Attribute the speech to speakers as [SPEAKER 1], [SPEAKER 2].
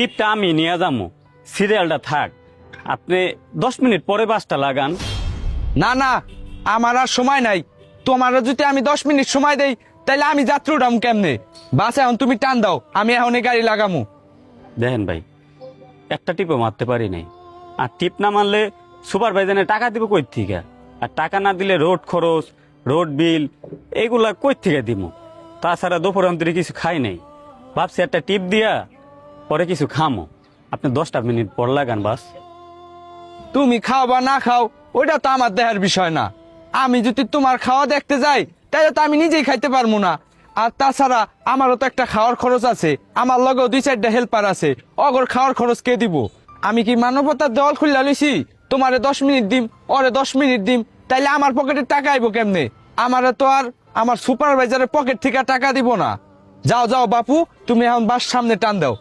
[SPEAKER 1] টিপটা আমি নিয়ে যাবো, সিরিয়ালটা থাক, আপনি 10 মিনিট পরে বাসটা লাগান।
[SPEAKER 2] না না, আমার আর সময় নাই। তোমার যদি আমি 10 মিনিট সময় দেই তাহলে আমি যাত্রা উঠাম কেমনে? বাস এখন তুমি টান দাও, আমি এখন এই গাড়ি লাগামু।
[SPEAKER 1] দেখেন ভাই, একটা টিপও মারতে পারি নাই, আর টিপ না মারলে সুপারভাইজারে টাকা দিব কই থেকে? আর টাকা না দিলে রোড খরচ, রোড বিল এইগুলা কই থেকে দিব? তাছাড়া দুপুর অন্তরে কিছু খাই নাই, ভাবছি একটা টিপ দিয়া পরে কিছু খামো। আপনি 10টা মিনিট পর লাগান বাস।
[SPEAKER 2] তুমি খাও বা না খাও ওইটা তো আমার দেহের বিষয় না। আমি যদি তোমার খাওয়া দেখতে যাই তাহলে তো আমি নিজেই খাইতে পারবো না। আর তাছাড়া আমারও তো একটা খাওয়ার খরচ আছে, আমার লগেও 2-4টা হেল্পার আছে, অগর খাওয়ার খরচ কে দিব? আমি কি মানবতার দেওয়াল খুললা লইছি তোমারে 10 মিনিট দিম, ওরে 10 মিনিট দিম, তাইলে আমার পকেটে টাকা আইব কেমনে? আমারে তো আর আমার সুপারভাইজারের পকেট থেকে টাকা দিব না। যাও যাও বাপু, তুমি এখন বাস সামনে টান দাও।